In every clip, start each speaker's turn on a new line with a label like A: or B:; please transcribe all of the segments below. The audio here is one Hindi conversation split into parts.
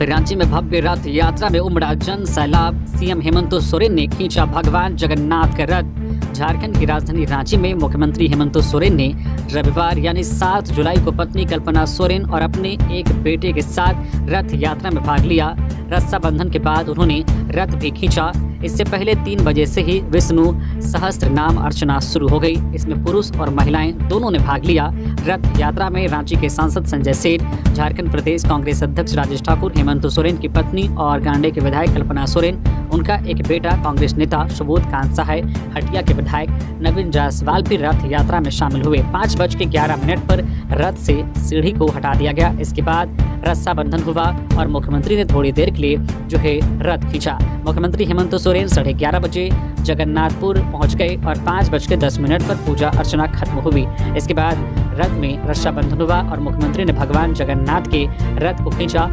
A: रांची में भव्य रथ यात्रा में उमड़ा जन सैलाब। सीएम हेमंत सोरेन ने खींचा भगवान जगन्नाथ का रथ। झारखंड की राजधानी रांची में मुख्यमंत्री हेमंत सोरेन ने रविवार यानी 7 जुलाई को पत्नी कल्पना सोरेन और अपने एक बेटे के साथ रथ यात्रा में भाग लिया। रक्षाबंधन के बाद उन्होंने रथ भी खींचा। इससे पहले 3 बजे से ही विष्णु सहस्त्र नाम अर्चना शुरू हो गई। इसमें पुरुष और महिलाएं दोनों ने भाग लिया। रथ यात्रा में रांची के सांसद संजय सेठ, झारखंड प्रदेश कांग्रेस अध्यक्ष राजेश ठाकुर, हेमंत सोरेन की पत्नी और गांडे के विधायक कल्पना सोरेन, उनका एक बेटा कांग्रेस नेता सुबोध कांत सहाय, हटिया के विधायक नवीन जायसवाल भी रथ यात्रा में शामिल हुए। 5:11 पर रथ से सीढ़ी को हटा दिया गया। इसके बाद रक्षाबंधन हुआ और मुख्यमंत्री ने थोड़ी देर के लिए रथ खींचा। मुख्यमंत्री हेमंत सोरेन 11:30 बजे जगन्नाथपुर पहुंच गए और 5:10 पर पूजा अर्चना खत्म हुई। इसके बाद रथ में रक्षाबंधन हुआ और मुख्यमंत्री ने भगवान जगन्नाथ के रथ को खींचा।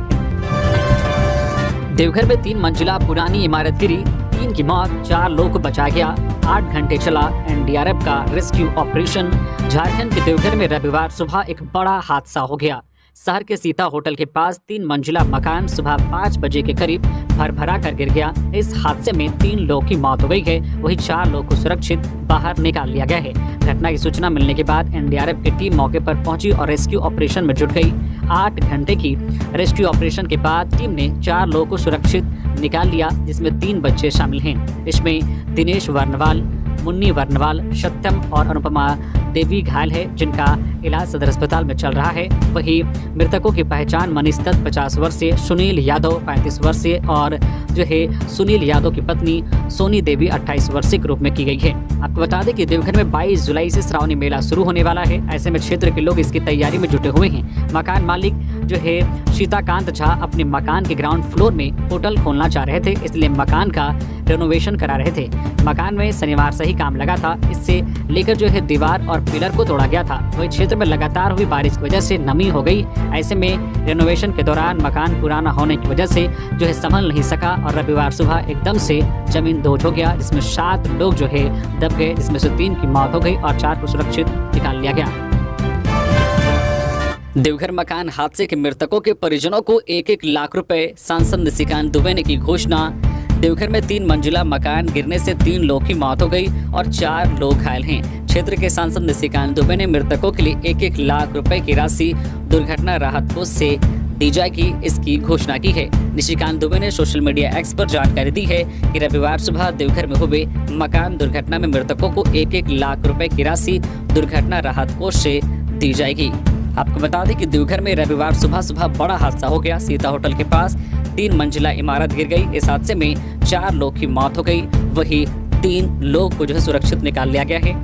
A: देवघर में 3 मंजिला पुरानी इमारत गिरी, 3 की मौत, 4 लोगों को बचाया गया। 8 घंटे चला एनडीआरएफ का रेस्क्यू ऑपरेशन। झारखंड के देवघर में रविवार सुबह एक बड़ा हादसा हो गया। शहर के सीता होटल के पास 3 मंजिला मकान सुबह 5 बजे के करीब भरभरा कर गिर गया। इस हादसे में 3 लोगों की मौत हो गई है, वहीं 4 लोगों को सुरक्षित बाहर निकाल लिया गया है। घटना की सूचना मिलने के बाद एनडीआरएफ की टीम मौके पर पहुंची और रेस्क्यू ऑपरेशन में जुट गई। 8 घंटे की रेस्क्यू ऑपरेशन के बाद टीम ने 4 लोगों को सुरक्षित निकाल लिया, जिसमें 3 बच्चे शामिल हैं। इसमें दिनेश वर्णवाल, मुन्नी वर्णवाल, सत्यम और अनुपमा देवी घायल है, जिनका इलाज सदर अस्पताल में चल रहा है। वहीं मृतकों की पहचान मनीष दत्त 50 वर्षीय, सुनील यादव 35 वर्षीय और सुनील यादव की पत्नी सोनी देवी 28 वर्षीय के रूप में की गई है। आपको बता दें कि देवघर में 22 जुलाई से श्रावणी मेला शुरू होने वाला है। ऐसे में क्षेत्र के लोग इसकी तैयारी में जुटे हुए हैं। मकान मालिक सीताकांत झा अपने मकान के ग्राउंड फ्लोर में होटल खोलना चाह रहे थे, इसलिए मकान का रेनोवेशन करा रहे थे। मकान में शनिवार से ही काम लगा था। इससे लेकर दीवार और पिलर को तोड़ा गया था। वही क्षेत्र में लगातार हुई बारिश की वजह से नमी हो गई। ऐसे में रेनोवेशन के दौरान मकान पुराना होने की वजह से संभल नहीं सका और रविवार सुबह एकदम से जमीन दोज हो गया, जिसमें 7 लोग दब गए, जिसमें से 3 की मौत हो गई और 4 को सुरक्षित निकाल लिया गया। देवघर मकान हादसे के मृतकों के परिजनों को 1-1 लाख रुपए सांसद निशिकांत दुबे ने की घोषणा। देवघर में 3 मंजिला मकान गिरने से 3 लोगों की मौत हो गई और 4 लोग घायल हैं। क्षेत्र के सांसद निशिकांत दुबे ने मृतकों के लिए 1-1 लाख रुपए की राशि दुर्घटना राहत कोष से दी जाएगी, इसकी घोषणा की है। निशिकांत दुबे ने सोशल मीडिया एक्स पर जानकारी दी है कि रविवार सुबह देवघर में हुए मकान दुर्घटना में मृतकों को 1-1 लाख रुपए की राशि दुर्घटना राहत कोष से दी जाएगी। आपको बता दें कि देवघर में रविवार सुबह बड़ा हादसा हो गया। सीता होटल के पास 3 मंजिला इमारत गिर गई। इस हादसे में 4 लोग की मौत हो गई, वहीं 3 लोग को सुरक्षित निकाल लिया गया है।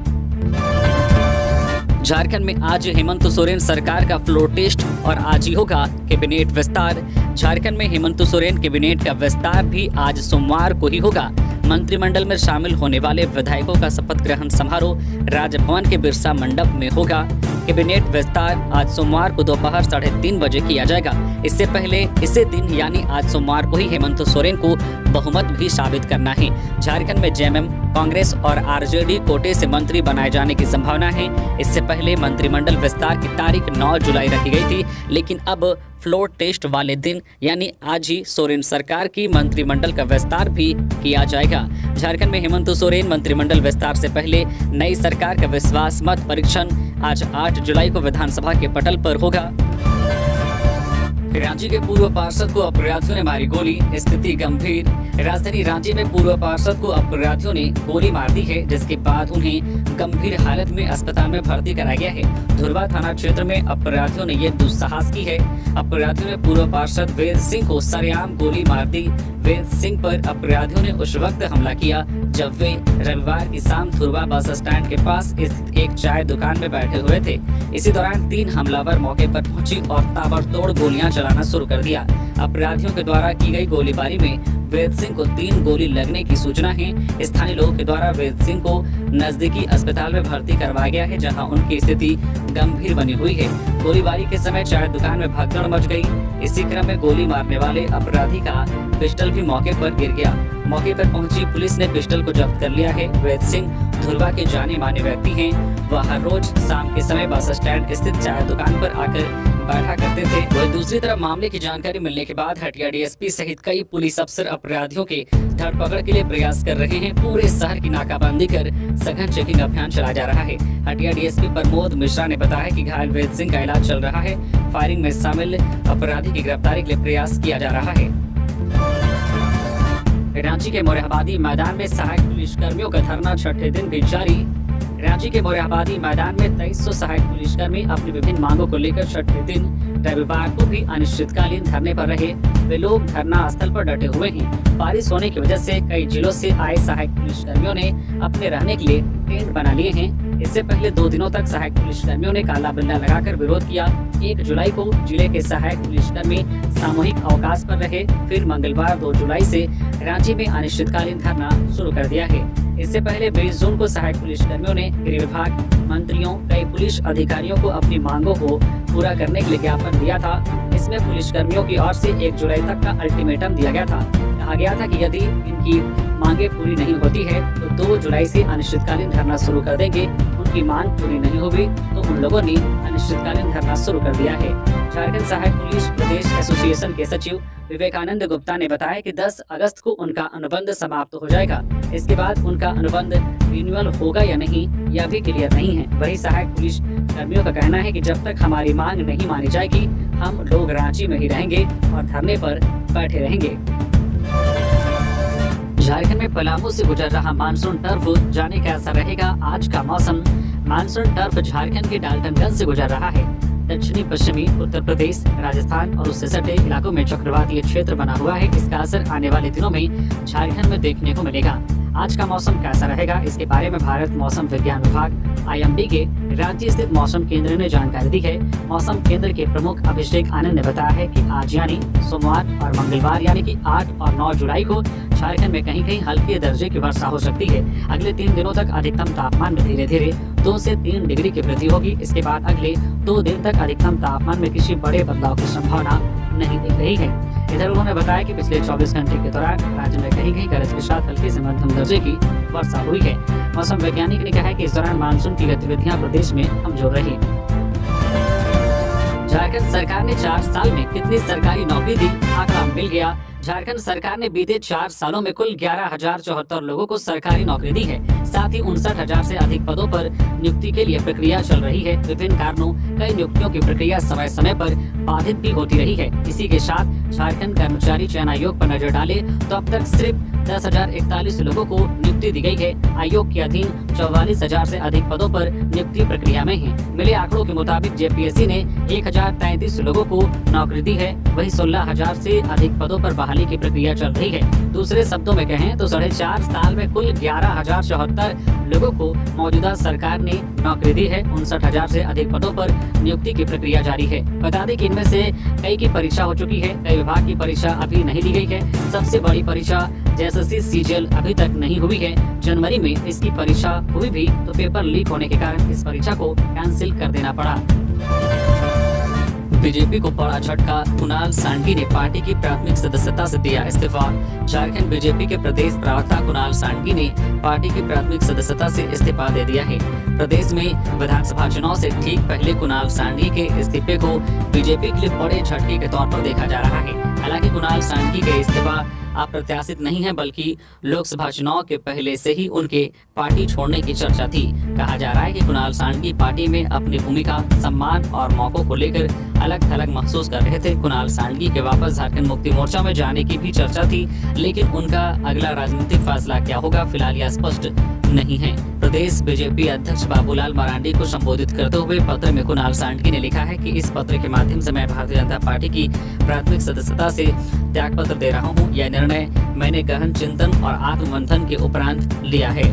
A: झारखंड में आज हेमंत सोरेन सरकार का फ्लोर टेस्ट और आज ही होगा कैबिनेट विस्तार। झारखंड में हेमंत सोरेन कैबिनेट का विस्तार भी आज सोमवार को ही होगा। मंत्रिमंडल में शामिल होने वाले विधायकों का शपथ ग्रहण समारोह राजभवन के बिरसा मंडप में होगा। कैबिनेट विस्तार आज सोमवार को दोपहर 3:30 बजे किया जाएगा। इससे पहले इसी दिन यानी आज सोमवार को ही हेमंत सोरेन को बहुमत भी साबित करना है। झारखंड में जेएमएम, कांग्रेस और आरजेडी कोटे से मंत्री बनाए जाने की संभावना है। इससे पहले मंत्रिमंडल विस्तार की तारीख 9 जुलाई रखी गई थी, लेकिन अब फ्लोर टेस्ट वाले दिन यानी आज ही सोरेन सरकार की मंत्रिमंडल का विस्तार भी किया जाएगा। झारखंड में हेमंत सोरेन मंत्रिमंडल विस्तार से पहले नई सरकार का विश्वास मत परीक्षण आज 8 जुलाई को विधानसभा के पटल पर होगा। रांची के पूर्व पार्षद को अपराधियों ने मारी गोली, स्थिति गंभीर। राजधानी रांची में पूर्व पार्षद को अपराधियों ने गोली मार दी है, जिसके बाद उन्हें गंभीर हालत में अस्पताल में भर्ती कराया गया है। धुरवा थाना क्षेत्र में अपराधियों ने ये दुस्साहस की है। अपराधियों ने पूर्व पार्षद वेद सिंह को सरेआम गोली मार दी। वेद सिंह पर अपराधियों ने उस वक्त हमला किया जब वे रविवार की शाम धुरवा बस स्टैंड के पास स्थित एक चाय दुकान में बैठे हुए थे। इसी दौरान 3 हमलावर मौके पर पहुंची और ताबड़तोड़ गोलियां चलाना शुरू कर दिया। अपराधियों के द्वारा की गई गोलीबारी में वेद सिंह को 3 गोली लगने की सूचना है। स्थानीय लोगों के द्वारा वेद सिंह को नजदीकी अस्पताल में भर्ती करवाया गया है, जहां उनकी स्थिति गंभीर बनी हुई है। गोलीबारी के समय चाय दुकान में भगदड़ मच गई। इसी क्रम में गोली मारने वाले अपराधी का पिस्टल भी मौके पर गिर गया। मौके पर पहुंची पुलिस ने पिस्टल को जब्त कर लिया है। वेद सिंह धुरवा के जाने माने व्यक्ति हैं। वह हर रोज शाम के समय बस स्टैंड स्थित चाय दुकान पर आकर बैठा करते थे। वही दूसरी तरफ मामले की जानकारी मिलने के बाद हटिया डीएसपी सहित कई पुलिस अफसर अपराधियों के धरपकड़ के लिए प्रयास कर रहे हैं। पूरे शहर की नाकाबंदी कर सघन चेकिंग अभियान चलाया जा रहा है। हटिया डीएसपी प्रमोद मिश्रा ने बताया कि घायल वेद सिंह का इलाज चल रहा है। फायरिंग में शामिल अपराधी की गिरफ्तारी के लिए प्रयास किया जा रहा है। रांची के मोरहाबादी मैदान में सहायक पुलिस कर्मियों का धरना छठे दिन भी जारी। रांची के मोरहाबादी मैदान में 2300 सहायक पुलिसकर्मी अपनी विभिन्न मांगों को लेकर छठे दिन रविवार को भी अनिश्चितकालीन धरने पर रहे। वे लोग धरना स्थल पर डटे हुए हैं। बारिश होने की वजह से कई जिलों से आए सहायक पुलिसकर्मियों ने अपने रहने के लिए टेंट बना लिए हैं। इससे पहले 2 दिनों तक सहायक पुलिसकर्मियों ने काला बिल्ला लगाकर विरोध किया। 1 जुलाई को जिले के सहायक पुलिसकर्मी सामूहिक अवकाश पर रहे। फिर मंगलवार 2 जुलाई से रांची में अनिश्चितकालीन धरना शुरू कर दिया है। इससे पहले 20 जून को सहायक पुलिसकर्मियों ने गृह विभाग, मंत्रियों, कई पुलिस अधिकारियों को अपनी मांगों को पूरा करने के लिए ज्ञापन दिया था। इसमें पुलिसकर्मियों की ओर से 1 जुलाई तक का अल्टीमेटम दिया गया था। कहा गया था कि यदि इनकी मांगे पूरी नहीं होती है तो 2 जुलाई से अनिश्चितकालीन धरना शुरू कर देंगे। उनकी मांग पूरी नहीं होगी तो उन लोगों ने अनिश्चितकालीन धरना शुरू कर दिया है। झारखंड सहायक पुलिस प्रदेश एसोसिएशन के सचिव विवेकानंद गुप्ता ने बताया कि 10 अगस्त को उनका अनुबंध समाप्त हो जाएगा। इसके बाद उनका अनुबंध रिन्यूअल होगा या नहीं यह भी क्लियर नहीं है। वही सहायक पुलिस कर्मियों का कहना है कि जब तक हमारी मांग नहीं मानी जाएगी हम लोग रांची में ही रहेंगे और धरने पर बैठे रहेंगे। झारखंड में पलामू से गुजर रहा मानसून टर्फ, जाने कैसा रहेगा आज का मौसम। मानसून टर्फ झारखंड के डाल्टनगंज से गुजर रहा है। दक्षिणी पश्चिमी उत्तर प्रदेश, राजस्थान और उससे सटे इलाकों में चक्रवातीय क्षेत्र बना हुआ है। इसका असर आने वाले दिनों में झारखंड में देखने को मिलेगा। आज का मौसम कैसा रहेगा, इसके बारे में भारत मौसम विज्ञान विभाग IMD के रांची स्थित मौसम केंद्र ने जानकारी दी है। मौसम केंद्र के प्रमुख अभिषेक आनंद ने बताया है कि आज यानी सोमवार और मंगलवार यानी कि 8 और 9 जुलाई को झारखंड में कहीं कहीं हल्के दर्जे की वर्षा हो सकती है। अगले 3 दिनों तक अधिकतम तापमान में धीरे धीरे 2 से 3 डिग्री की वृद्धि होगी। इसके बाद अगले 2 दिन तक अधिकतम तापमान में किसी बड़े बदलाव की संभावना नहीं दिख रही है। इधर उन्होंने बताया कि पिछले 24 घंटे के दौरान राज्य में कहीं कहीं गरज के साथ हल्की से मध्यम दर्जे की वर्षा हुई है। मौसम वैज्ञानिक ने कहा है कि इस दौरान मानसून की गतिविधियां प्रदेश में कमजोर रही। झारखंड सरकार ने 4 साल में कितनी सरकारी नौकरी दी, आंकड़ा मिल गया। झारखंड सरकार ने बीते 4 सालों में कुल 11,074 लोगों को सरकारी नौकरी दी है। साथ ही 59,000 से अधिक पदों पर नियुक्ति के लिए प्रक्रिया चल रही है। विभिन्न कारणों कई नियुक्तियों की प्रक्रिया समय समय पर बाधित भी होती रही है। इसी के साथ झारखंड कर्मचारी चयन आयोग पर नजर डाले तो अब तक सिर्फ 10,041 लोगों को नियुक्ति दी गई है। आयोग के अधीन 44,000 से अधिक पदों पर नियुक्ति प्रक्रिया में है। मिले आंकड़ों के मुताबिक JPSC ने 1,033 लोगों को नौकरी दी है। वही 16,000 से अधिक पदों पर बहाली की प्रक्रिया चल रही है। दूसरे शब्दों में कहें तो 4.5 साल में कुल 11,074 लोगों को मौजूदा सरकार ने नौकरी दी है। 59,000 से अधिक पदों पर नियुक्ति की प्रक्रिया जारी है। बता दें कि इनमें से कई की परीक्षा हो चुकी है, कई विभाग की परीक्षा अभी नहीं ली गई है। सबसे बड़ी परीक्षा JSSC CGL अभी तक नहीं हुई है। जनवरी में इसकी परीक्षा हुई भी तो पेपर लीक होने के कारण इस परीक्षा को कैंसिल कर देना पड़ा। बीजेपी को बड़ा झटका, कुणाल सांडगी ने पार्टी की प्राथमिक सदस्यता से दिया इस्तीफा। झारखंड बीजेपी के प्रदेश प्रवक्ता कुणाल सांडगी ने पार्टी की प्राथमिक सदस्यता से इस्तीफा दे दिया है। प्रदेश में विधानसभा चुनाव से ठीक पहले कुणाल सांडगी के इस्तीफे को बीजेपी के लिए बड़े झटके के तौर पर देखा जा रहा है। हालांकि कुणाल सांडगी का इस्तीफा अप्रत्याशित नहीं है, बल्कि लोकसभा चुनाव के पहले से ही उनके पार्टी छोड़ने की चर्चा थी। कहा जा रहा है कि कुणाल सांडगी पार्टी में अपनी भूमिका, सम्मान और मौकों को लेकर अलग थलग महसूस कर रहे थे। कुणाल सांडगी के वापस झारखंड मुक्ति मोर्चा में जाने की भी चर्चा थी, लेकिन उनका अगला राजनीतिक फैसला क्या होगा फिलहाल यह स्पष्ट नहीं है। प्रदेश बीजेपी अध्यक्ष बाबूलाल मरांडी को संबोधित करते हुए पत्र में कुणाल सांडगी ने लिखा है कि इस पत्र के माध्यम से मैं भारतीय जनता पार्टी की प्राथमिक सदस्यता से त्याग पत्र दे रहा हूं। यह निर्णय मैंने गहन चिंतन और आत्ममंथन के उपरांत लिया है।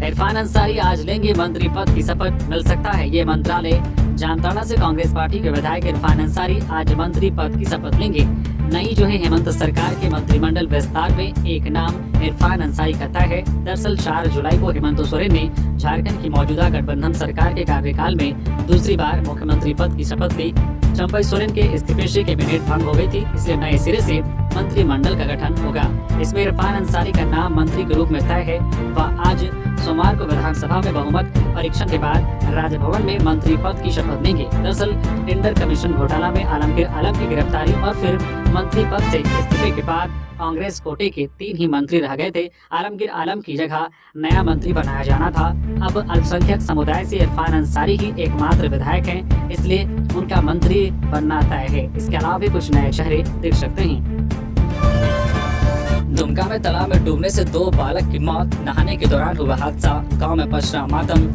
A: इरफान अंसारी आज लेंगे मंत्री पद की शपथ, मिल सकता है ये मंत्रालय। जामताड़ा से कांग्रेस पार्टी के विधायक इरफान अंसारी आज मंत्री पद की शपथ लेंगे। नई जो है हेमंत सरकार के मंत्रिमंडल विस्तार में एक नाम इरफान अंसारी का तय है। दरअसल 4 जुलाई को हेमंत सोरेन ने झारखंड की मौजूदा गठबंधन सरकार के कार्यकाल में दूसरी बार मुख्यमंत्री पद की शपथ ली। चंपई सोरेन के इस्तीफे से कैबिनेट भंग हो गई थी, इसलिए नए सिरे से मंत्रिमंडल का गठन होगा। इसमें इरफान अंसारी का नाम मंत्री के रूप में तय है। वह आज सोमवार को विधानसभा में बहुमत परीक्षण के बाद राजभवन में मंत्री पद की शपथ लेंगे। दरअसल टेंडर कमीशन घोटाला में आलमगीर आलम की गिरफ्तारी और फिर मंत्री पद से इस्तीफे के बाद कांग्रेस कोटे के 3 ही मंत्री रह गए थे। आलमगीर आलम की जगह नया मंत्री बनाया जाना था। अब अल्पसंख्यक समुदाय से इरफान अंसारी ही एकमात्र विधायक हैं, इसलिए उनका मंत्री बनना तय है। इसके अलावा भी कुछ नए चेहरे दिख सकते हैं। दुमका में तालाब में डूबने से 2 बालक की मौत, नहाने के दौरान हुआ हादसा, गांव में पसरा मातम।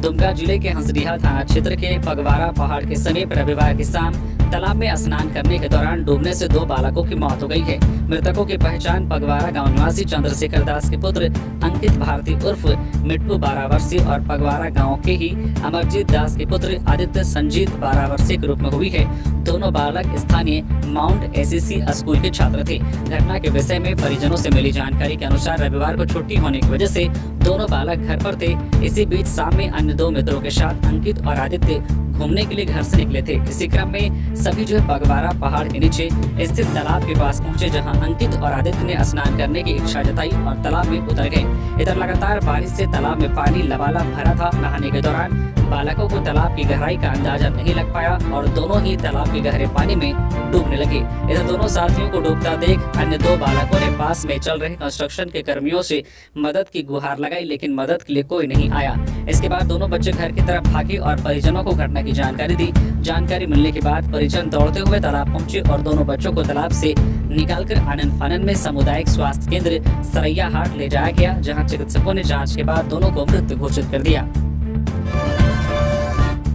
A: दुमका जिले के हंसडीहा थाना क्षेत्र के पगवारा पहाड़ के समीप रविवार की शाम तालाब में स्नान करने के दौरान डूबने से 2 बालकों की मौत हो गई है। मृतकों की पहचान पगवारा गांव निवासी चंद्रशेखर दास के पुत्र अंकित भारती उर्फ मिट्टू 12 वर्षीय और पगवारा गांव के ही अमरजीत दास के पुत्र आदित्य संजीत 12 वर्षीय के रूप में हुई है। दोनों बालक स्थानीय माउंट एसीसी स्कूल के छात्र थे। घटना के विषय में परिजनों से मिली जानकारी के अनुसार रविवार को छुट्टी होने की वजह से दोनों बालक घर पर थे। इसी बीच शाम में अन्य 2 मित्रों के साथ अंकित और आदित्य घूमने के लिए घर से निकले थे। इसी क्रम में सभी जो है पगवारा पहाड़ के नीचे स्थित तालाब के पास पहुंचे, जहां अंकित और आदित्य ने स्नान करने की इच्छा जताई और तालाब में उतर गए। इधर लगातार बारिश से तालाब में पानी लबालब भरा था। नहाने के दौरान बालकों को तालाब की गहराई का अंदाजा नहीं लग पाया और दोनों ही तालाब के गहरे पानी में डूबने लगे। इधर दोनों साथियों को डूबता देख अन्य 2 बालकों ने पास में चल रहे कंस्ट्रक्शन के कर्मियों से मदद की गुहार लगाई, लेकिन मदद के लिए कोई नहीं आया। इसके बाद दोनों बच्चे घर की तरफ भागे और परिजनों को घटना की जानकारी दी। जानकारी मिलने के बाद परिजन दौड़ते हुए तालाब पहुंचे और दोनों बच्चों को तालाब से निकालकर आनंद फानन में सामुदायिक स्वास्थ्य केंद्र सरैया हाट ले जाया गया, जहां चिकित्सकों ने जांच के बाद दोनों को मृत घोषित कर दिया।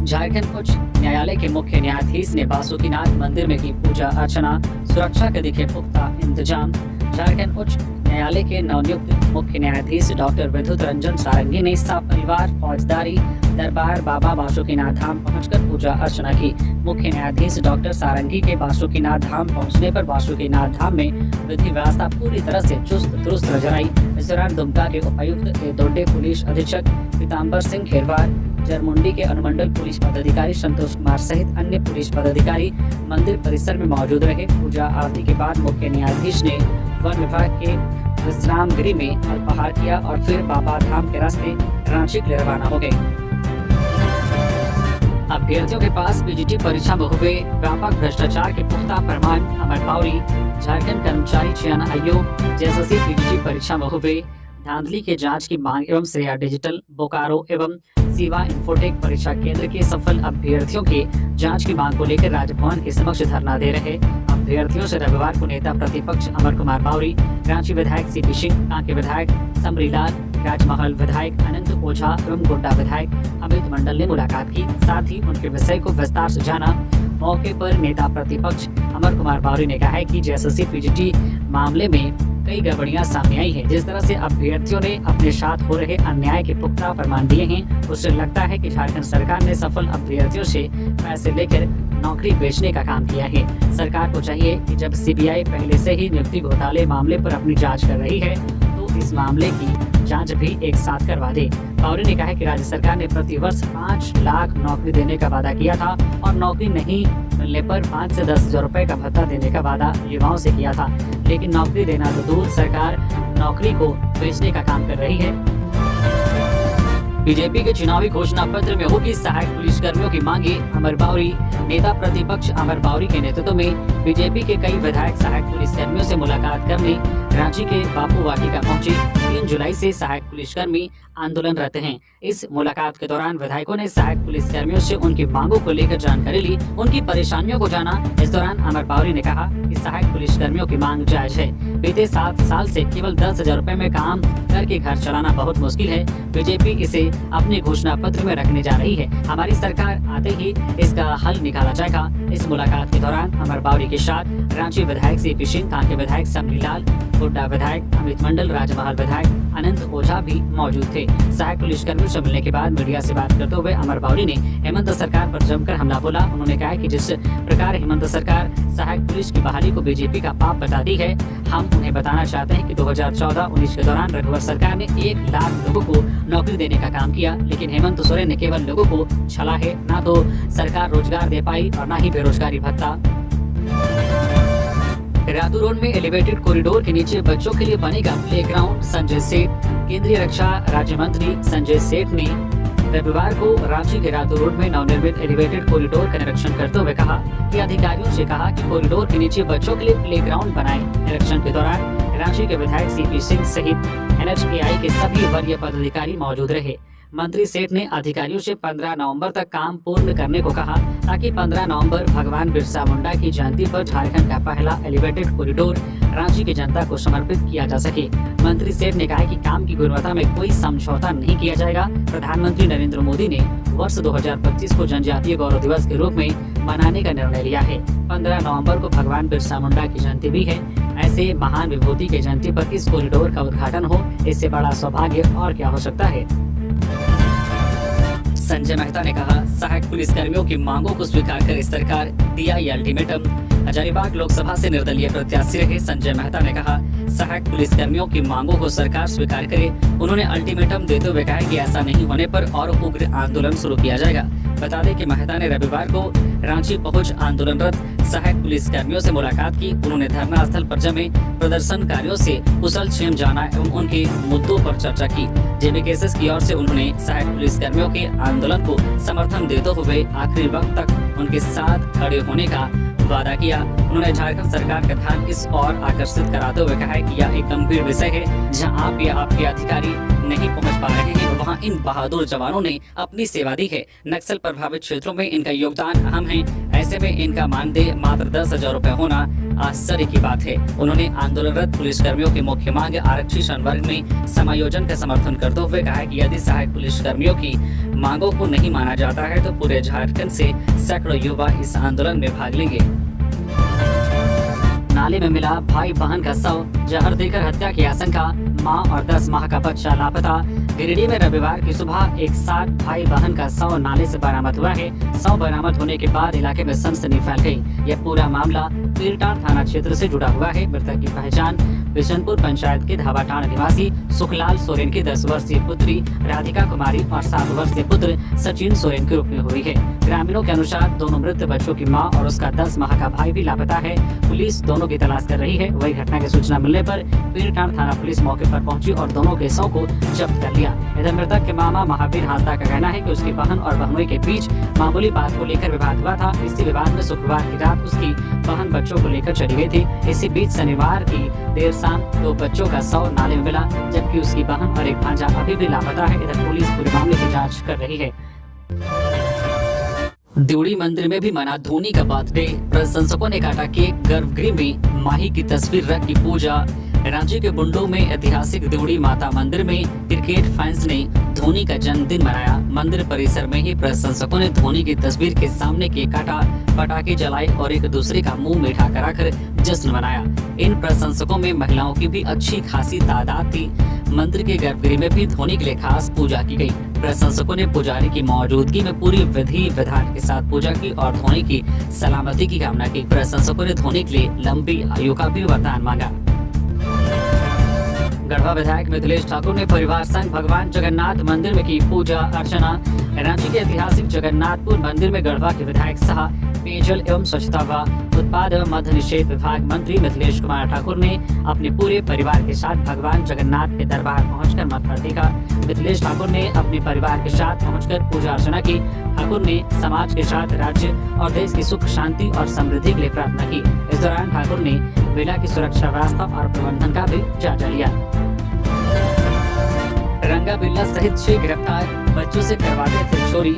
A: झारखंड उच्च न्यायालय के मुख्य न्यायाधीश ने बासुकीनाथ मंदिर में की पूजा अर्चना, सुरक्षा के दिखे पुख्ता इंतजाम। झारखंड उच्च न्यायालय के नवनियुक्त मुख्य न्यायाधीश डॉक्टर विद्युत रंजन सारंगी ने सपरिवार फौजदारी दरबार बाबा बासुकीनाथ धाम पहुंचकर पूजा अर्चना की। मुख्य न्यायाधीश डॉक्टर सारंगी के बासुकीनाथ धाम पहुंचने पर बासुकीनाथ धाम में विधि व्यवस्था पूरी तरह से चुस्त दुरुस्त नजर आई। इस दौरान दुमका के उपायुक्त दोड्डे पुलिस अधीक्षक पीताम्बर सिंह खेरवार, जरमुंडी के अनुमंडल पुलिस पदाधिकारी संतोष कुमार सहित अन्य पुलिस पदाधिकारी मंदिर परिसर में मौजूद रहे। पूजा आरती के बाद मुख्य न्यायाधीश ने वन विभाग के विश्राम गृह में अल्पाहार किया और फिर बाबा धाम के रास्ते रांची के लिए रवाना हो गए। अभ्यर्थियों के पास पीजीटी परीक्षा में हुए व्यापक भ्रष्टाचार के पुख्ता प्रमाण, अमर पावरी। झारखंड कर्मचारी चयन आयोग जेएसएससी पीजीटी परीक्षा में हुए धांधली के जांच की मांग एवं श्रेया डिजिटल, बोकारो एवं सीवा इंफोटेक परीक्षा केंद्र के सफल अभ्यर्थियों के जांच की मांग को लेकर राजभवन के समक्ष धरना दे रहे अभ्यर्थियों से रविवार को नेता प्रतिपक्ष अमर कुमार बावरी, रांची विधायक सीपी सिंह, कांके विधायक समरीलाल, राजमहल विधायक अनंत ओझा एवं गोड्डा विधायक अमित मंडल ने मुलाकात की। साथ ही उनके विषय को विस्तार से जाना। मौके पर नेता प्रतिपक्ष अमर कुमार बावरी ने कहा है कि जेएसएससी पीजीटी मामले में कई गड़बड़ियां सामने आई हैं। जिस तरह से अभ्यर्थियों ने अपने साथ हो रहे अन्याय के पुख्ता प्रमाण दिए हैं, उससे लगता है कि झारखंड सरकार ने सफल अभ्यर्थियों से पैसे लेकर नौकरी बेचने का काम किया है। सरकार को चाहिए कि जब सीबीआई पहले से ही नियुक्ति घोटाले मामले पर अपनी जांच कर रही है, तो इस मामले की जांच भी एक साथ करवा दे। बावरी ने कहा कि राज्य सरकार ने प्रतिवर्ष 5 लाख नौकरी देने का वादा किया था और नौकरी नहीं मिलने पर 5 से 10 हजार रुपए का भत्ता देने का वादा युवाओं से किया था, लेकिन नौकरी देना तो दूर, सरकार नौकरी को बेचने का काम कर रही है। बीजेपी के चुनावी घोषणा पत्र में होगी सहायक पुलिसकर्मियों की मांगे, अमर बावरी। नेता प्रतिपक्ष अमर बावरी के नेतृत्व में बीजेपी के कई विधायक सहायक पुलिसकर्मियों से मुलाकात करने रांची के बापू वाटिका पहुंचे। 3 जुलाई से सहायक पुलिसकर्मी आंदोलनरत हैं। इस मुलाकात के दौरान विधायकों ने सहायक पुलिसकर्मियों से उनकी मांगों को लेकर जानकारी ली, उनकी परेशानियों को जाना। इस दौरान अमर बावरी ने कहा कि सहायक पुलिसकर्मियों की मांग जायज है। बीते 7 साल से केवल 10,000 रुपए में काम करके घर चलाना बहुत मुश्किल है। बीजेपी इसे अपने घोषणा पत्र में रखने जा रही है। हमारी सरकार आते ही इसका हल निकाला जाएगा। इस मुलाकात के दौरान अमर बावरी के साथ रांची विधायक सीपी सिंह, कांके विधायक समरीलाल, गोड्डा विधायक अमित मंडल, राजमहल विधायक अनंत ओझा भी मौजूद थे। सहायक पुलिसकर्मियों से मिलने के बाद मीडिया से बात करते हुए अमर बावरी ने हेमंत सरकार पर जमकर हमला बोला। उन्होंने कहा कि जिस प्रकार हेमंत सरकार सहायक पुलिस की बहाली को बीजेपी का पाप बताती है, हम उन्हें बताना चाहते हैं कि 2014-19 के दौरान रघुवर सरकार ने 1 लाख लोगों को नौकरी देने का काम किया, लेकिन हेमंत सोरेन ने केवल लोगों को छला है। ना तो सरकार रोजगार दे पाई और ना ही बेरोजगारी भत्ता। रातू रोड में एलिवेटेड कॉरिडोर के नीचे बच्चों के लिए बनेगा प्लेग्राउंड। संजय सेठ। केंद्रीय रक्षा राज्य मंत्री संजय सेठ ने रविवार को रांची के रातू रोड में नवनिर्मित एलिवेटेड कॉरिडोर का निरीक्षण करते हुए कहा कि अधिकारियों से कहा कि कॉरिडोर के नीचे बच्चों के लिए प्लेग्राउंड बनाएं। निरीक्षण के दौरान रांची के विधायक सीपी सिंह सहित NHAI के सभी वरीय पदाधिकारी मौजूद रहे। मंत्री सेठ ने अधिकारियों से 15 नवंबर तक काम पूर्ण करने को कहा ताकि 15 नवंबर भगवान बिरसा मुंडा की जयंती पर झारखंड का पहला एलिवेटेड कॉरिडोर रांची की जनता को समर्पित किया जा सके। मंत्री सेठ ने कहा कि काम की गुणवत्ता में कोई समझौता नहीं किया जाएगा। प्रधानमंत्री नरेंद्र मोदी ने वर्ष 2025 को जनजातीय गौरव दिवस के रूप में मनाने का निर्णय लिया है। 15 नवंबर को भगवान बिरसा मुंडा की जयंती भी है। ऐसे महान विभूति की जयंती पर इस कॉरिडोर का उद्घाटन हो, इससे बड़ा सौभाग्य और क्या हो सकता है। संजय मेहता ने कहा, सहायक पुलिसकर्मियों की मांगों को स्वीकार कर सरकार दिया ये अल्टीमेटम। हजारीबाग लोकसभा से निर्दलीय प्रत्याशी रहे संजय मेहता ने कहा, सहायक पुलिसकर्मियों की मांगों को सरकार स्वीकार करे। उन्होंने अल्टीमेटम देते हुए कहा कि ऐसा नहीं होने पर और उग्र आंदोलन शुरू किया जाएगा। बता दें कि मेहता ने रविवार को रांची पहुंच आंदोलनरत सहायक पुलिसकर्मियों से मुलाकात की। उन्होंने धरना स्थल पर जमे प्रदर्शनकारियों से कुशलक्षेम जाना एवं उनके मुद्दों पर चर्चा की। JBKSS की ओर से उन्होंने सहायक पुलिसकर्मियों के आंदोलन को समर्थन देते हुए आखिरी वक्त तक उनके साथ खड़े होने का वादा किया। उन्होंने झारखंड सरकार का ध्यान इस ओर आकर्षित कराते हुए कहा है कि यह एक गंभीर विषय है। जहां आप या आपके अधिकारी नहीं पहुंच पा रहे हैं, वहां इन बहादुर जवानों ने अपनी सेवा दी है। नक्सल प्रभावित क्षेत्रों में इनका योगदान अहम है। ऐसे में इनका मानदेय मात्र 10,000 रुपए होना आश्चर्य की बात है। उन्होंने आंदोलनरत पुलिसकर्मियों की मुख्य मांग आरक्षी संवर्ग में समायोजन का समर्थन करते हुए कहा कि यदि सहायक पुलिसकर्मियों की मांगों को नहीं माना जाता है तो पूरे झारखंड से सैकड़ों युवा इस आंदोलन में भाग लेंगे। नाले में मिला भाई बहन का शव, जहर देकर हत्या की आशंका। मां और 10 माह का बच्चा लापता। गिरिडीह में रविवार की सुबह एक साथ भाई बहन का शव नाले से बरामद हुआ है। शव बरामद होने के बाद इलाके में सनसनी फैल गई। यह पूरा मामला पीरटांड थाना क्षेत्र से जुड़ा हुआ है। मृतक की पहचान बिशनपुर पंचायत के धाबाटांड निवासी सुखलाल सोरेन की 10 वर्षीय पुत्री राधिका कुमारी और 7 वर्षीय पुत्र सचिन सोरेन के रूप में हुई है। ग्रामीणों के अनुसार दोनों मृत बच्चों की मां और उसका 10 माह का भाई भी लापता है। पुलिस दोनों की तलाश कर रही है। वही घटना की सूचना मिलने पर पीरटांड थाना पुलिस मौके पर पहुंची और दोनों के शव को जब्त कर लिया। इधर मृतक के मामा महावीर हांसदा का कहना है कि उसकी बहन और बहनोई के बीच मामूली बात को लेकर विवाद हुआ था। इसी विवाद में शुक्रवार की रात उसकी बहन बच्चों को लेकर चली गई थी। इसी बीच शनिवार की देर शाम 2 बच्चों का शव नाले में मिला, जबकि उसकी बहन और एक भांजा अभी भी लापता है। इधर पुलिस पूरे मामले की जांच कर रही है। दिउड़ी मंदिर में भी मना धोनी का बर्थडे। प्रशंसकों ने काटा केक। गर्भगृह में माही की तस्वीर रख की पूजा। रांची के बुंडू में ऐतिहासिक दिउड़ी माता मंदिर में क्रिकेट फैंस ने धोनी का जन्मदिन मनाया। मंदिर परिसर में ही प्रशंसकों ने धोनी की तस्वीर के सामने केक काटा, पटाखे जलाए और एक दूसरे का मुंह मीठा कराकर जश्न मनाया। इन प्रशंसकों में महिलाओं की भी अच्छी खासी तादाद थी। मंदिर के गर्भगृह में भी धोनी के लिए खास पूजा की गई। प्रशंसकों ने पुजारी की मौजूदगी में पूरी विधि विधान के साथ पूजा की और धोनी की सलामती की कामना की। प्रशंसकों ने धोनी के लिए लंबी आयु का भी वरदान मांगा। गढ़वा विधायक मिथिलेश ठाकुर ने परिवार संग भगवान जगन्नाथ मंदिर में की पूजा अर्चना। रांची के ऐतिहासिक जगन्नाथपुर मंदिर में गढ़वा के विधायक सह पेयजल एवं स्वच्छता व उत्पाद एवं मद्य निषेध विभाग मंत्री मिथिलेश कुमार ठाकुर ने अपने पूरे परिवार के साथ भगवान जगन्नाथ के दरबार पहुंचकर मत्था टेका। मिथिलेश ठाकुर ने अपने परिवार के साथ पहुंचकर पूजा अर्चना की। ठाकुर ने समाज के साथ राज्य और देश की सुख शांति और समृद्धि के लिए प्रार्थना की। इस दौरान ठाकुर ने मेला की सुरक्षा व्यवस्था और प्रबंधन का भी जायजा लिया। रंगा बिल्ला सहित 6 गिरफ्तार, बच्चों से करवाते थे चोरी।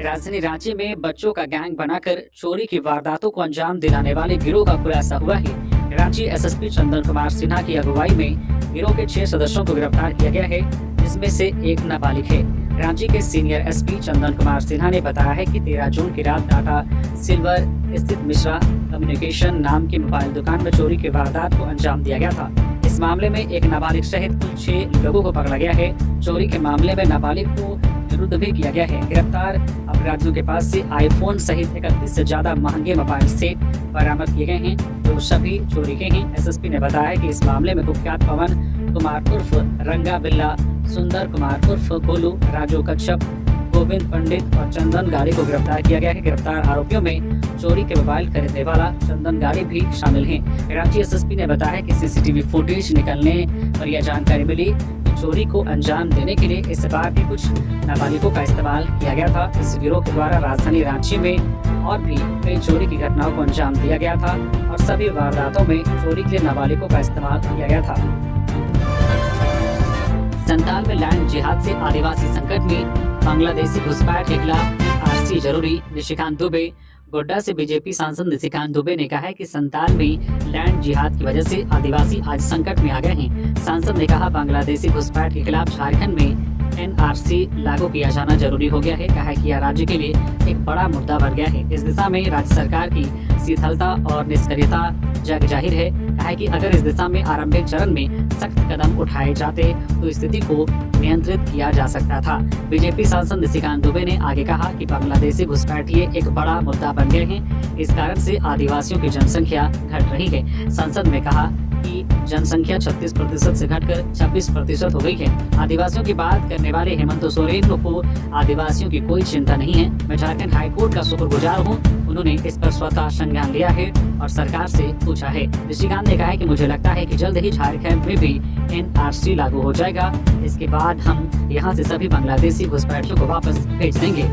A: राजधानी रांची में बच्चों का गैंग बनाकर चोरी की वारदातों को अंजाम दिलाने वाले गिरोह का खुलासा हुआ है। रांची SSP चंदन कुमार सिन्हा की अगुवाई में गिरोह के 6 सदस्यों को गिरफ्तार किया गया है, जिसमें से एक नाबालिग है। रांची के सीनियर SP चंदन कुमार सिन्हा ने बताया है कि 13 जून की रात टाटा सिल्वर स्थित मिश्रा कम्युनिकेशन नाम की मोबाइल दुकान में चोरी की वारदात को अंजाम दिया गया था। इस मामले में एक नाबालिग सहित कुल 6 लोगों को पकड़ा गया है। चोरी के मामले में नाबालिग को विरुद्ध भी किया गया है। गिरफ्तार अपराधियों के पास से आईफोन सहित 31 से ज्यादा महंगे मोबाइल सेट बरामद किए गए हैं, जो सभी चोरी के हैं। SSP ने बताया कि इस मामले में कुख्यात पवन कुमार उर्फ रंगा बिल्ला, सुंदर कुमार उर्फ गोलू, राजू कच्छप, गोविंद पंडित और चंदन गाड़ी को गिरफ्तार किया गया है। गिरफ्तार आरोपियों में चोरी के मोबाइल खरीदने वाला चंदन गाड़ी भी शामिल हैं। रांची एसएसपी ने बताया कि सीसीटीवी फुटेज निकलने पर यह जानकारी मिली कि चोरी को अंजाम देने के लिए इस बार भी कुछ नाबालिगों का इस्तेमाल किया गया था। इस गिरोह के द्वारा राजधानी रांची में और भी कई चोरी की घटनाओं को अंजाम दिया गया था और सभी वारदातों में चोरी के लिए नाबालिगों का इस्तेमाल किया गया था। संताल में लैंड जिहाद से आदिवासी संकट में, बांग्लादेशी घुसपैठ के खिलाफ आरसी जरूरी। निशिकांत दुबे। गोड्डा से बीजेपी सांसद निशिकांत दुबे ने कहा है कि संताल में लैंड जिहाद की वजह से आदिवासी आज संकट में आ गए हैं। सांसद ने कहा, बांग्लादेशी घुसपैठ के खिलाफ झारखंड में एनआरसी लागू किया जाना जरूरी हो गया है। कहा है कि यह राज्य के लिए एक बड़ा मुद्दा बन गया है। इस दिशा में राज्य सरकार की शीतलता और निष्क्रियता जग जाहिर है। कहा है कि अगर इस दिशा में आरंभिक चरण में सख्त कदम उठाए जाते तो स्थिति को नियंत्रित किया जा सकता था। बीजेपी सांसद निशिकांत दुबे ने आगे कहा कि बांग्लादेशी घुसपैठिए एक बड़ा मुद्दा बन गए हैं। इस कारण से आदिवासियों की जनसंख्या घट रही है। सांसद ने कहा कि जनसंख्या 36% से घटकर 26% हो गई है। आदिवासियों की बात करने वाले हेमंत सोरेन को आदिवासियों की कोई चिंता नहीं है। मैं झारखंड हाईकोर्ट का शुक्रगुजार हूँ। उन्होंने इस पर स्वतः संज्ञान लिया है और सरकार से पूछा है। निशिकांत ने कहा है कि मुझे लगता है कि जल्द ही झारखंड में भी एनआरसी लागू हो जाएगा। इसके बाद हम यहाँ से सभी बांग्लादेशी घुसपैठियों को वापस भेज देंगे।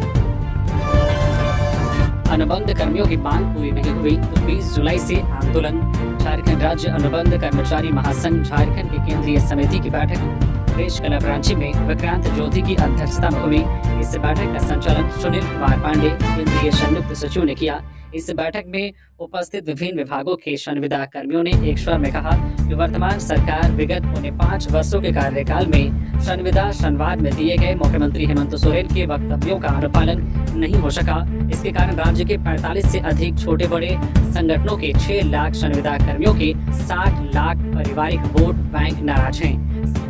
A: अनुबंध कर्मियों की मांग पूरी नहीं हुई तो 20 जुलाई से आंदोलन। झारखंड राज्य अनुबंध कर्मचारी महासंघ झारखंड की केंद्रीय समिति की बैठक प्रेस क्लब रांची में विक्रांत ज्योति की अध्यक्षता में हुई। इस बैठक का संचालन सुनील कुमार पांडे, केंद्रीय संयुक्त सचिव ने किया। इस बैठक में उपस्थित विभिन्न विभागों के संविदा कर्मियों ने एक स्वर में कहा कि वर्तमान सरकार विगत 5 वर्षों के कार्यकाल में संविदा संवाद में दिए गए मुख्यमंत्री हेमंत सोरेन के वक्तव्यों का अनुपालन नहीं हो सका। इसके कारण राज्य के 45 से अधिक छोटे बड़े संगठनों के 6 लाख संविदा कर्मियों के 60 लाख पारिवारिक वोट बैंक नाराज हैं।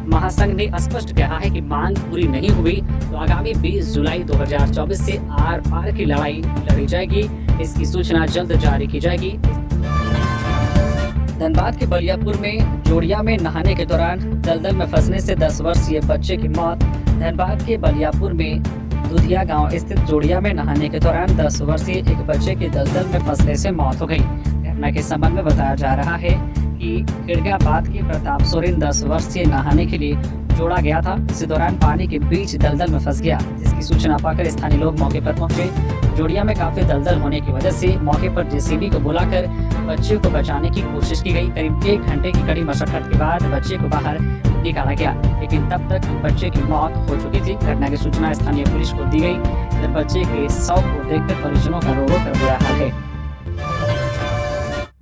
A: महासंघ ने स्पष्ट कहा है कि मांग पूरी नहीं हुई तो आगामी 20 जुलाई 2024 से आर पार की लड़ाई लड़ी जाएगी। इसकी सूचना जल्द जारी की जाएगी। धनबाद के बलियापुर में जोड़िया में नहाने के दौरान दलदल में फंसने से 10 वर्षीय बच्चे की मौत। धनबाद के बलियापुर में दुधिया गांव स्थित जोड़िया में नहाने के दौरान 10 वर्षीय एक बच्चे की दलदल में फंसने से मौत हो गई। घटना के संबंध में बताया जा रहा है कि खिड़गाबाद के प्रताप सोरेन 10 वर्षीय नहाने के लिए जोड़ा गया था। इसी दौरान पानी के बीच दलदल में फंस गया, जिसकी सूचना पाकर स्थानीय लोग मौके पर पहुंचे। जोड़िया में काफी दलदल होने की वजह से मौके पर जेसीबी को बुलाकर बच्चे को बचाने की कोशिश की गई। करीब 1 घंटे की कड़ी मशक्कत के बाद बच्चे को बाहर निकाला गया, लेकिन तब तक बच्चे की मौत हो चुकी थी। घटना की सूचना स्थानीय पुलिस को दी गई। जब बच्चे के शव को देखकर परिजनों का रो रो कर बुरा हाल है।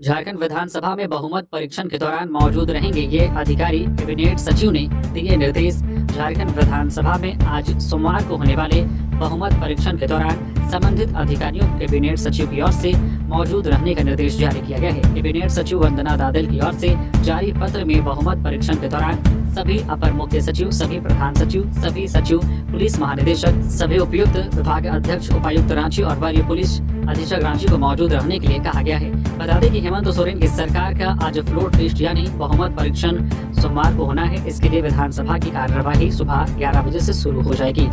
A: झारखंड विधानसभा में बहुमत परीक्षण के दौरान मौजूद रहेंगे ये अधिकारी, कैबिनेट सचिव ने दिए निर्देश। झारखंड विधानसभा में आज सोमवार को होने वाले बहुमत परीक्षण के दौरान संबंधित अधिकारियों को कैबिनेट सचिव की ओर से मौजूद रहने का निर्देश जारी किया गया है। कैबिनेट सचिव वंदना दादेल की ओर से जारी पत्र में बहुमत परीक्षण के दौरान सभी अपर मुख्य सचिव, सभी प्रधान सचिव, सभी सचिव, पुलिस महानिदेशक, सभी उपयुक्त विभाग अध्यक्ष, उपायुक्त रांची और वरीय पुलिस अधीक्षक रांची को मौजूद रहने के लिए कहा गया है। बता दें कि हेमंत सोरेन की सरकार का आज फ्लोर टेस्ट यानी बहुमत परीक्षण सोमवार को होना है। इसके लिए विधानसभा की कार्यवाही सुबह 11 बजे से शुरू हो जाएगी।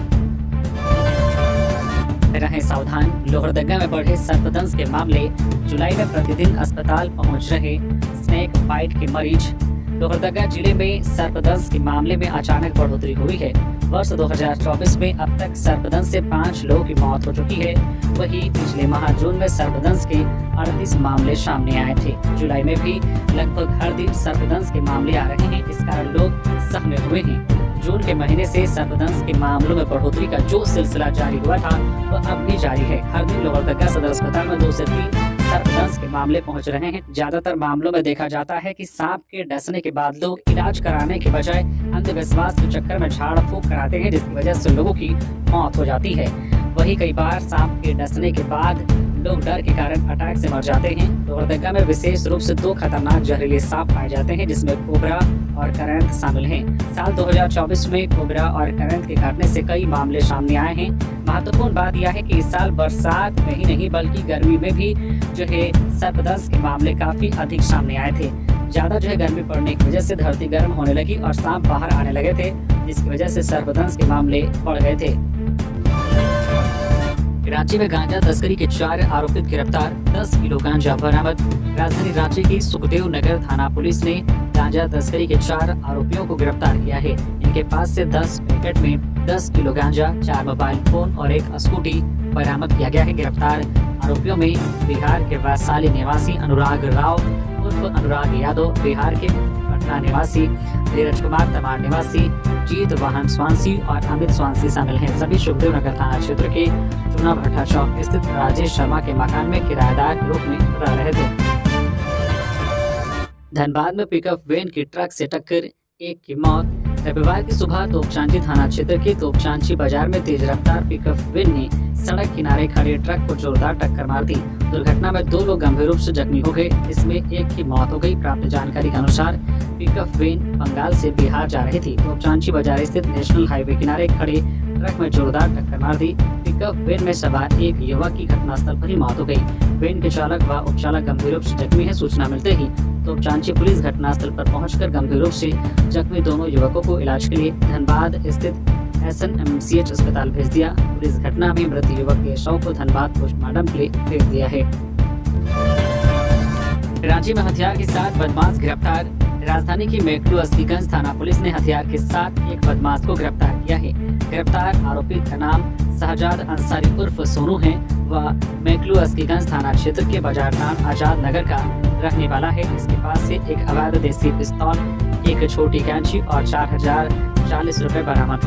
A: रहें सावधान। लोहरदगा में बढ़े सर्पदंश के मामले। जुलाई में प्रतिदिन अस्पताल पहुंच रहे स्नेक बाइट के मरीज। लोहरदगा जिले में सर्पदंश के मामले में अचानक बढ़ोतरी हुई है। वर्ष 2024 में अब तक सर्पदंश से 5 लोगों की मौत हो चुकी है। वहीं पिछले माह जून में सर्पदंश के 38 मामले सामने आए थे। जुलाई में भी लगभग हर दिन सर्पदंश के मामले आ रहे हैं। इस कारण लोग सहमे हुए हैं। जून के महीने से सर्पदंश के मामलों में बढ़ोतरी का जो सिलसिला जारी हुआ था वह अब भी जारी है। हर दिन लोहरदगा सदर अस्पताल में 2 से 3 सर्पदंश के मामले पहुंच रहे हैं। ज्यादातर मामलों में देखा जाता है कि सांप के डसने के बाद लोग इलाज कराने के बजाय अंधविश्वास के चक्कर में झाड़ फूंक कराते हैं, जिसकी वजह से लोगों की मौत हो जाती है। वहीं कई बार सांप के डसने के बाद लोग डर के कारण अटैक से मर जाते हैं। लोहरदगा में विशेष रूप से 2 खतरनाक जहरीले सांप पाए जाते हैं, जिसमें कोबरा और करंट शामिल हैं। साल 2024 में कोबरा और करंट के काटने से कई मामले सामने आए हैं। महत्वपूर्ण बात यह है कि इस साल बरसात में ही नहीं बल्कि गर्मी में भी जो है सर्पदंश के मामले काफी अधिक सामने आए थे। ज्यादा जो है गर्मी पड़ने की वजह से धरती गर्म होने लगी और सांप बाहर आने लगे थे, जिसकी वजह से सर्पदंश के मामले बढ़ गए थे। रांची में गांजा तस्करी के 4 आरोपित गिरफ्तार, 10 किलो गांजा बरामद। राजधानी रांची की सुखदेव नगर थाना पुलिस ने गांजा तस्करी के 4 आरोपियों को गिरफ्तार किया है। इनके पास से 10 पैकेट में 10 किलो गांजा, 4 मोबाइल फोन और एक स्कूटी बरामद किया गया है। गिरफ्तार आरोपियों में बिहार के वैशाली निवासी अनुराग राव उर्फ अनुराग यादव, बिहार के पटना निवासी धीरज कुमार, तमाड़ निवासी जीत वाहन स्वांसी और अमित स्वांसी शामिल हैं। सभी सुखदेव नगर थाना क्षेत्र के चूना भट्टा चौक स्थित राजेश शर्मा के मकान में किराएदार के रूप में रह रहे थे। धनबाद में पिकअप वैन की ट्रक से टक्कर, एक की मौत। रविवार की सुबह तोपचांची थाना क्षेत्र के तोपचांची बाजार में तेज रफ्तार पिकअप वैन ने सड़क किनारे खड़े ट्रक को जोरदार टक्कर मार दी। दुर्घटना में 2 लोग गंभीर रूप से जख्मी हो गए, इसमें एक की मौत हो गई। प्राप्त जानकारी के अनुसार पिकअप वैन बंगाल से बिहार जा रही थी। तोपचांची बाजार स्थित नेशनल हाईवे किनारे खड़े ट्रक में जोरदार टक्कर मार दी। पिकअप वैन में सवार एक युवक की घटनास्थल पर ही मौत हो गई। वैन के चालक व उपचालक गंभीर रूप से जख्मी है। सूचना मिलते ही तोपचांची पुलिस घटनास्थल पर पहुंचकर गंभीर रूप से जख्मी दोनों युवकों को इलाज के लिए धनबाद स्थित SNMCH अस्पताल भेज दिया। पुलिस घटना में मृत युवक के शव को धनबाद पोस्टमार्टम के लिए भेज दिया है। रांची में हथियार के साथ बदमाश गिरफ्तार। राजधानी की मेकलू अस्कीगंज थाना पुलिस ने हथियार के साथ एक बदमाश को गिरफ्तार किया है। गिरफ्तार आरोपी का नाम शहजाद अंसारी उर्फ सोनू है। वह मेकलू अस्कीगंज थाना क्षेत्र के बाजार नाम आजाद नगर का रहने वाला है। इसके पास से एक अवैध देसी पिस्तौल, एक छोटी कैंची और 4040 रुपए बरामद